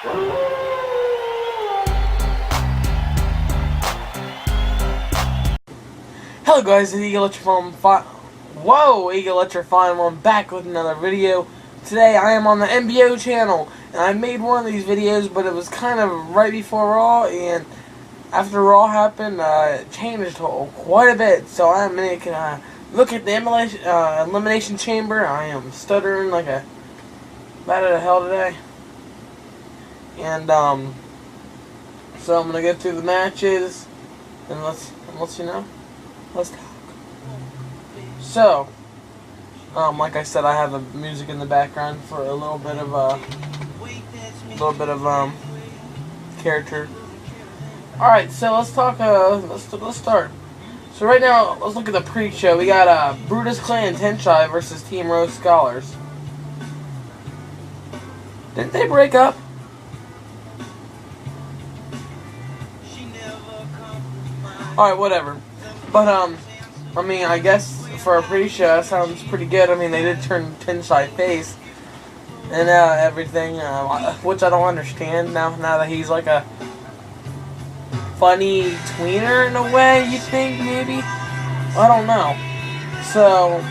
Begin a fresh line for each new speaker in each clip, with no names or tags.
Hello guys, it's Electrifying. I'm back with another video. Today I am on the MBO channel, and I made one of these videos, but it was kind of right before Raw, and after Raw happened, it changed quite a bit. So I'm making a look at the Elimination Chamber. I am stuttering like a bat out of hell today, and so I'm gonna go through the matches, and let's talk. So, like I said, I have the music in the background for a little bit of character. All right, so let's talk. Let's start. So right now, let's look at the pre-show. We got Brutus Clay and Tensai versus Team Rose Scholars. Didn't they break up? All right, whatever. But I mean, I guess for a pre-show, that sounds pretty good. I mean, they did turn Tensai face and everything, which I don't understand now that he's like a funny tweener in a way. You think maybe? I don't know. So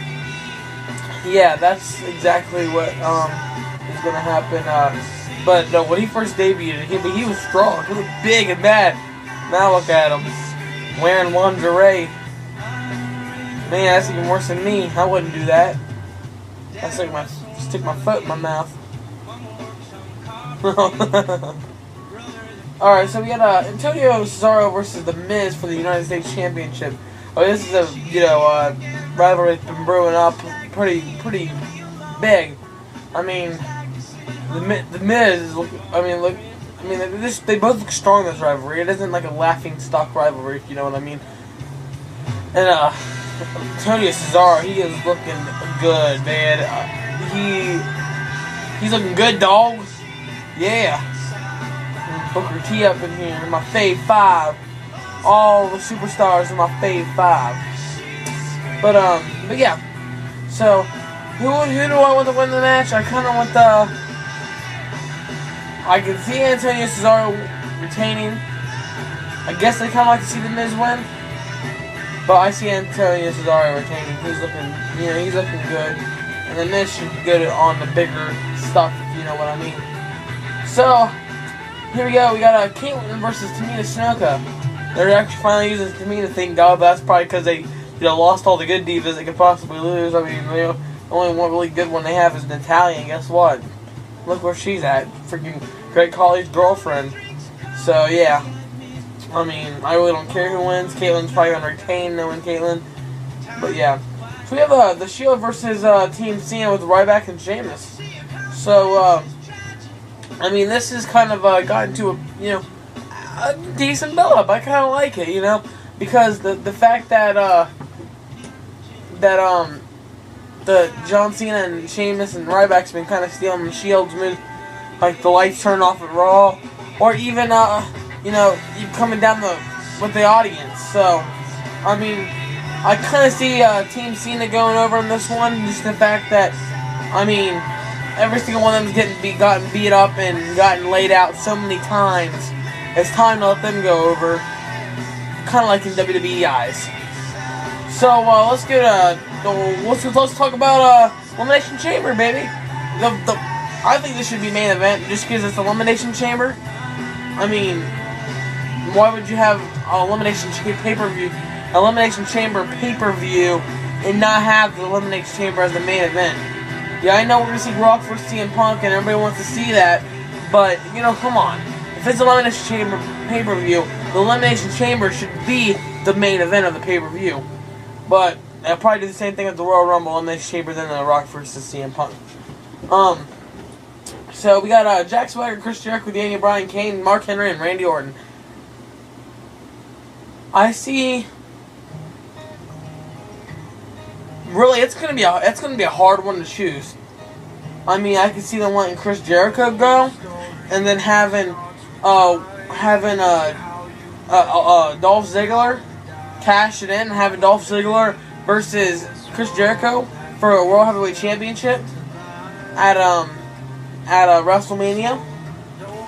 yeah, that's exactly what is gonna happen. But no, when he first debuted, he was strong. He was big and bad. Now look at him. Wearing lingerie. Man, that's even worse than me. I wouldn't do that. I'd stick my foot in my mouth. Alright, so we got Antonio Cesaro versus The Miz for the United States Championship. Oh, this is a rivalry that's been brewing up pretty big. I mean, the Miz. They both look strong in this rivalry. It isn't like a laughing stock rivalry, if you know what I mean. And Antonio Cesaro, he is looking good, man. He's looking good, dog. Yeah. Booker T up in here, my fave 5. All the superstars in my fave 5. But yeah. So who do I want to win the match? I kind of want I can see Antonio Cesaro retaining. I guess I kind of like to see The Miz win, but I see Antonio Cesaro retaining. He's looking good, and The Miz should be good on the bigger stuff, if you know what I mean. So here we go. We got Caitlyn versus Tamina Snuka. They're actually finally using Tamina. Thank God. But that's probably because they lost all the good divas they could possibly lose. I mean, the only one really good one they have is Natalya, and guess what? Look where she's at. Freaking Greg Colley's girlfriend. So, yeah. I mean, I really don't care who wins. Caitlyn's probably going to retain knowing Caitlyn. But, yeah. So, we have The Shield versus Team Cena with Ryback and Sheamus. So, I mean, this has kind of gotten to a decent build-up. I kind of like it, because the fact that, the John Cena and Sheamus and Ryback's been kind of stealing the Shield's moves, like the lights turn off at Raw, or even you coming down with the audience. So, I mean, I kind of see Team Cena going over on this one. Just the fact that, I mean, every single one of them's gotten beat up and gotten laid out so many times. It's time to let them go over, kind of like in WWE eyes. So let's get let's talk about Elimination Chamber, baby. I think this should be main event just because it's Elimination Chamber. I mean, why would you have Elimination Chamber pay-per-view and not have the Elimination Chamber as the main event? Yeah, I know we're gonna see Rock versus CM Punk and everybody wants to see that, but come on. If it's Elimination Chamber pay-per-view, the Elimination Chamber should be the main event of the pay-per-view. But I'll probably do the same thing at the Royal Rumble, Elimination Chamber, then the Rock versus CM Punk. So we got Jack Swagger, Chris Jericho, Daniel Bryan, Kane, Mark Henry, and Randy Orton. I see. Really, it's gonna be a hard one to choose. I mean, I could see them letting Chris Jericho go, and then having Dolph Ziggler cash it in, and having Dolph Ziggler versus Chris Jericho for a World Heavyweight Championship at WrestleMania.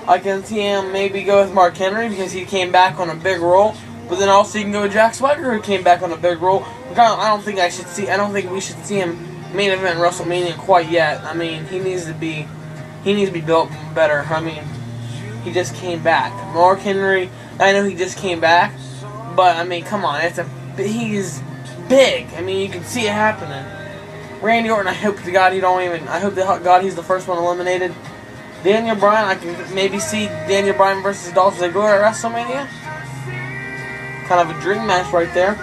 I can see him maybe go with Mark Henry because he came back on a big role. But then also you can go with Jack Swagger, who came back on a big role. I don't think we should see him main event WrestleMania quite yet. I mean, he needs to be built better. I mean, he just came back. Mark Henry, I know he just came back, but I mean, come on, he's big. I mean, you can see it happening. Randy Orton, I hope to God he's the first one eliminated. Daniel Bryan, I can maybe see Daniel Bryan versus Dolph Ziggler at WrestleMania. Kind of a dream match right there.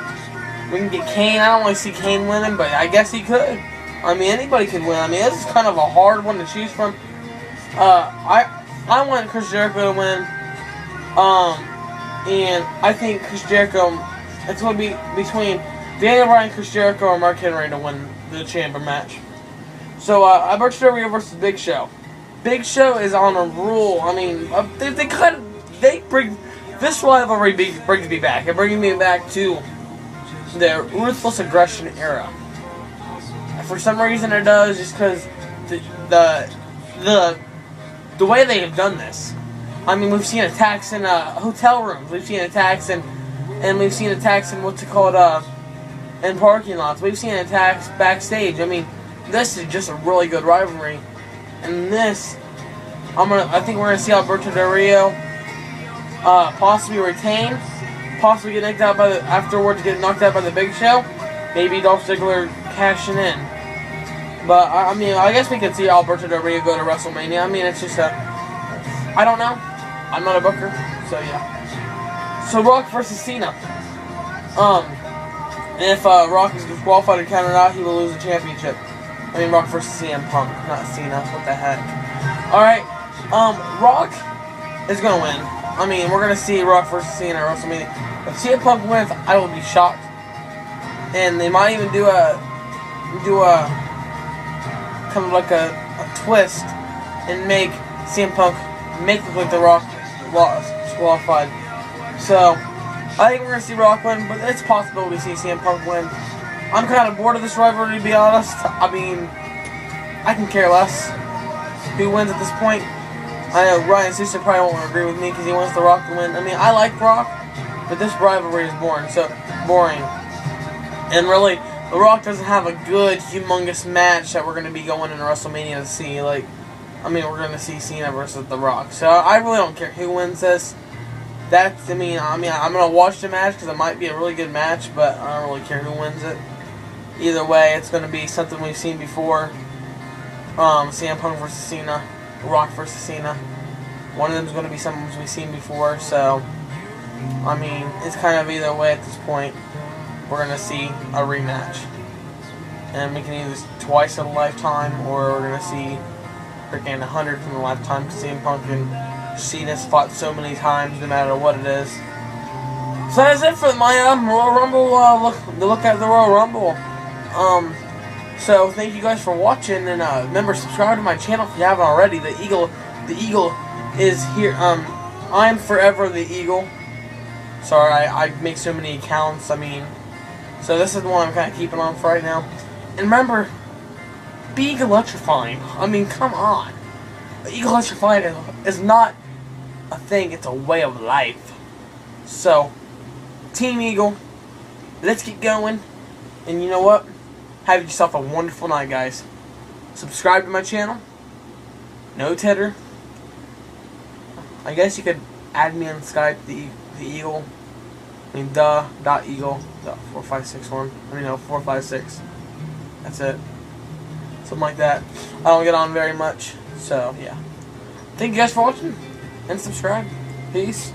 We can get Kane. I don't really see Kane winning, but I guess he could. I mean, anybody could win. I mean, this is kind of a hard one to choose from. I want Chris Jericho to win. And I think Chris Jericho, it's going to be between Daniel Bryan, Chris Jericho, or Mark Henry to win the chamber match. So, Alberto Del Rio versus Big Show. Big Show is on a roll. I mean, they bring this rivalry brings me back. It brings me back to the Ruthless Aggression era. And for some reason, it does, just because the way they have done this. I mean, we've seen attacks in hotel rooms. We've seen attacks in in parking lots. We've seen attacks backstage. I mean, this is just a really good rivalry. And this, I think we're gonna see Alberto Del Rio possibly retain, possibly get knocked out get knocked out by the Big Show. Maybe Dolph Ziggler cashing in. But I mean, I guess we could see Alberto Del Rio go to WrestleMania. I mean, it's just I don't know. I'm not a booker, so yeah. So Rock versus Cena. And if Rock is disqualified or counted out, he will lose the championship. I mean, Rock versus CM Punk, not Cena. What the heck? Alright, Rock is going to win. I mean, we're going to see Rock versus Cena at WrestleMania. If CM Punk wins, I will be shocked. And they might even do a kind of like a twist and make CM Punk look like The Rock disqualified. So, I think we're going to see Rock win, but it's possible we see CM Punk win. I'm kind of bored of this rivalry, to be honest. I mean, I can care less who wins at this point. I know Ryan's sister probably won't agree with me because he wants The Rock to win. I mean, I like Rock, but this rivalry is boring. And really, The Rock doesn't have a good, humongous match that we're going to be going into WrestleMania to see. Like, I mean, we're going to see Cena versus The Rock. So I really don't care who wins this. I mean, I'm going to watch the match because it might be a really good match, but I don't really care who wins it. Either way, it's going to be something we've seen before. CM Punk versus Cena, Rock versus Cena. One of them is going to be something we've seen before, so, I mean, it's kind of either way at this point. We're going to see a rematch. And we can either twice in a lifetime, or we're going to see freaking 100 in a lifetime. CM Punk and Cena's fought so many times, no matter what it is. So that's it for my Royal Rumble look at the Royal Rumble. So thank you guys for watching, and remember, subscribe to my channel if you haven't already. The Eagle is here. I'm forever the Eagle. Sorry, I make so many accounts. I mean, so this is the one I'm kind of keeping on for right now. And remember, be electrifying. I mean, come on. Electrifying is not a thing, it's a way of life. So, Team Eagle, let's get going. And you know what? Have yourself a wonderful night, guys. Subscribe to my channel. No Twitter. I guess you could add me on Skype, the Eagle. I mean, .eagle, 4561. I mean, no, 456. That's it. Something like that. I don't get on very much. So, yeah. Thank you guys for watching. And subscribe. Peace.